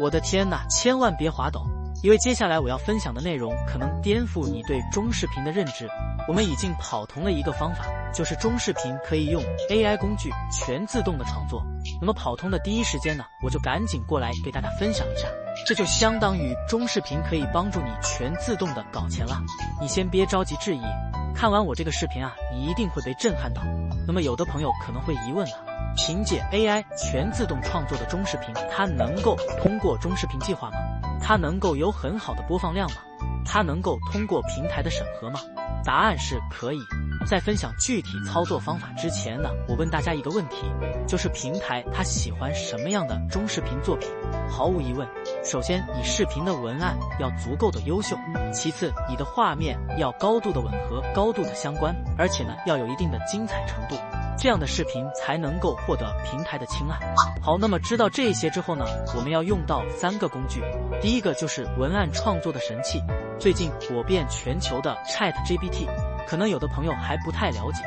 我的天哪，千万别滑倒，因为接下来我要分享的内容可能颠覆你对中视频的认知。我们已经跑通了一个方法，就是中视频可以用 AI 工具全自动的创作。那么跑通的第一时间呢，我就赶紧过来给大家分享一下，这就相当于中视频可以帮助你全自动的搞钱了。你先别着急质疑，看完我这个视频啊，你一定会被震撼到。那么有的朋友可能会疑问了，凭借 AI 全自动创作的中视频，它能够通过中视频计划吗？它能够有很好的播放量吗？它能够通过平台的审核吗？答案是可以。在分享具体操作方法之前呢，我问大家一个问题，就是平台它喜欢什么样的中视频作品？毫无疑问，首先你视频的文案要足够的优秀，其次你的画面要高度的吻合、高度的相关，而且呢要有一定的精彩程度，这样的视频才能够获得平台的青睐。好，那么知道这些之后呢，我们要用到3个工具。第一个就是文案创作的神器，最近火遍全球的 ChatGPT， 可能有的朋友还不太了解，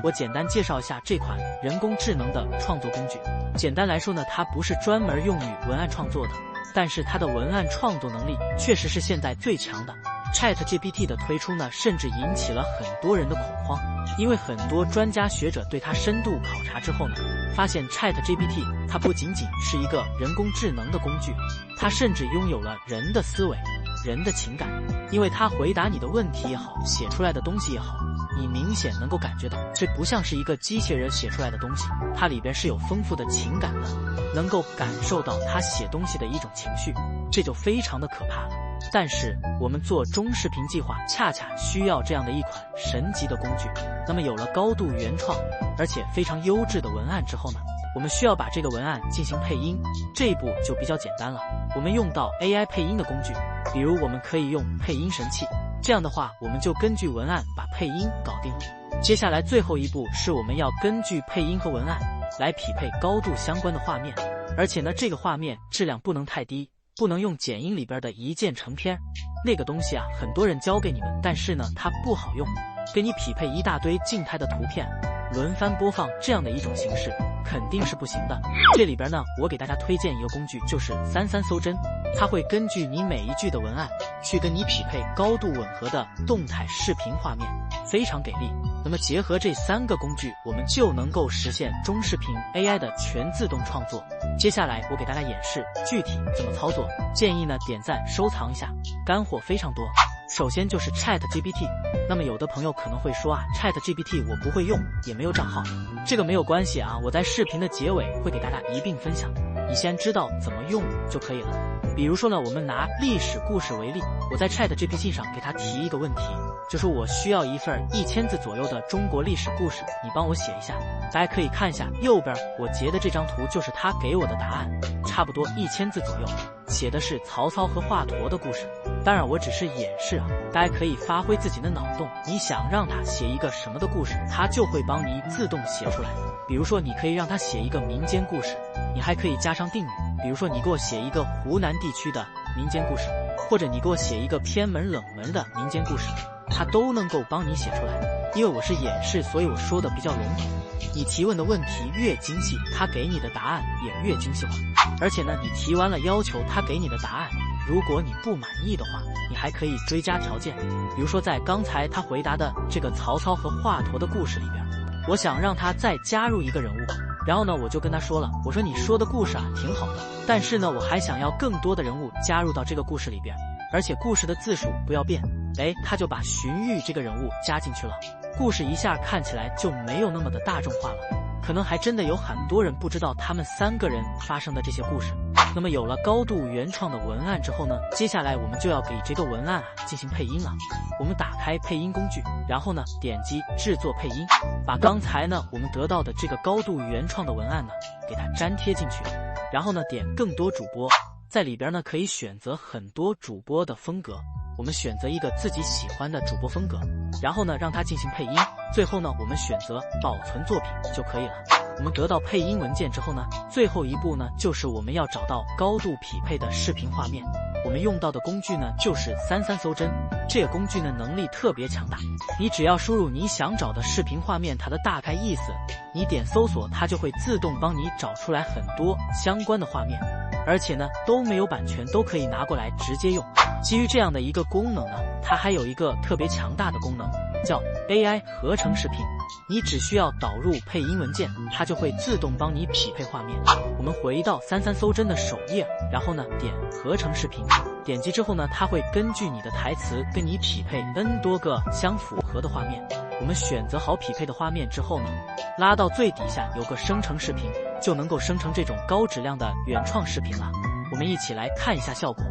我简单介绍一下这款人工智能的创作工具。简单来说呢，它不是专门用于文案创作的，但是它的文案创作能力确实是现在最强的。ChatGPT 的推出呢，甚至引起了很多人的恐慌，因为很多专家学者对它深度考察之后呢，发现 ChatGPT 它不仅仅是一个人工智能的工具，它甚至拥有了人的思维、人的情感。因为它回答你的问题也好，写出来的东西也好，你明显能够感觉到这不像是一个机器人写出来的东西，它里边是有丰富的情感的，能够感受到它写东西的一种情绪，这就非常的可怕了。但是我们做中视频计划恰恰需要这样的一款神级的工具。那么有了高度原创而且非常优质的文案之后呢，我们需要把这个文案进行配音，这一步就比较简单了。我们用到 AI 配音的工具，比如我们可以用配音神器，这样的话我们就根据文案把配音搞定了。接下来最后一步是我们要根据配音和文案来匹配高度相关的画面，而且呢这个画面质量不能太低，不能用剪映里边的一键成片，那个东西啊很多人教给你们，但是呢它不好用，给你匹配一大堆静态的图片轮番播放这样的一种形式肯定是不行的。这里边呢我给大家推荐一个工具，就是33搜真，它会根据你每一句的文案去跟你匹配高度吻合的动态视频画面，非常给力。那么结合这3个工具，我们就能够实现中视频 AI 的全自动创作。接下来我给大家演示具体怎么操作，建议呢点赞收藏一下，干货非常多。首先就是 ChatGPT， 那么有的朋友可能会说啊 ChatGPT 我不会用，也没有账号，这个没有关系啊，我在视频的结尾会给大家一并分享，你先知道怎么用就可以了。比如说呢，我们拿历史故事为例，我在 ChatGPT 上给他提一个问题，就是我需要一份1000字左右的中国历史故事，你帮我写一下。大家可以看一下右边我截的这张图，就是他给我的答案，差不多1000字左右，写的是曹操和华佗的故事。当然我只是演示啊，大家可以发挥自己的脑洞，你想让他写一个什么的故事，他就会帮你自动写出来。比如说你可以让他写一个民间故事，你还可以加上定语，比如说你给我写一个湖南地区的民间故事，或者你给我写一个偏门冷门的民间故事，它都能够帮你写出来。因为我是演示，所以我说的比较笼统，你提问的问题越精细，他给你的答案也越精细化。而且呢，你提完了要求他给你的答案，如果你不满意的话，你还可以追加条件。比如说在刚才他回答的这个曹操和华佗的故事里边，我想让他再加入一个人物，然后呢我就跟他说了，我说你说的故事啊挺好的，但是呢我还想要更多的人物加入到这个故事里边，而且故事的字数不要变。他就把荀彧这个人物加进去了，故事一下看起来就没有那么的大众化了，可能还真的有很多人不知道他们3个人发生的这些故事。那么有了高度原创的文案之后呢，接下来我们就要给这个文案进行配音了。我们打开配音工具，然后呢点击制作配音，把刚才呢我们得到的这个高度原创的文案呢给它粘贴进去，然后呢点更多主播，在里边呢可以选择很多主播的风格，我们选择一个自己喜欢的主播风格，然后呢让它进行配音，最后呢我们选择保存作品就可以了。我们得到配音文件之后呢，最后一步呢就是我们要找到高度匹配的视频画面。我们用到的工具呢就是33搜真，这个工具呢能力特别强大，你只要输入你想找的视频画面它的大概意思，你点搜索它就会自动帮你找出来很多相关的画面。而且呢都没有版权，都可以拿过来直接用。基于这样的一个功能呢，它还有一个特别强大的功能，叫 AI 合成视频。你只需要导入配音文件，它就会自动帮你匹配画面。我们回到33搜真的首页，然后呢点合成视频，点击之后呢，它会根据你的台词跟你匹配 N 多个相符合的画面。我们选择好匹配的画面之后呢，拉到最底下有个生成视频，就能够生成这种高质量的原创视频了。我们一起来看一下效果。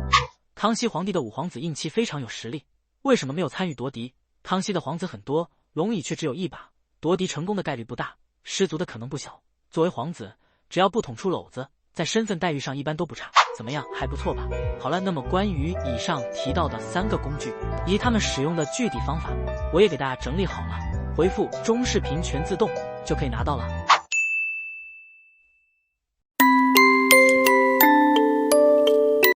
康熙皇帝的五皇子硬气非常有实力，为什么没有参与夺嫡？康熙的皇子很多，龙椅却只有一把，夺嫡成功的概率不大，失足的可能不小。作为皇子，只要不捅出篓子，在身份待遇上一般都不差。怎么样，还不错吧？好了，那么关于以上提到的3个工具以及他们使用的具体方法，我也给大家整理好了，回复中视频全自动就可以拿到了。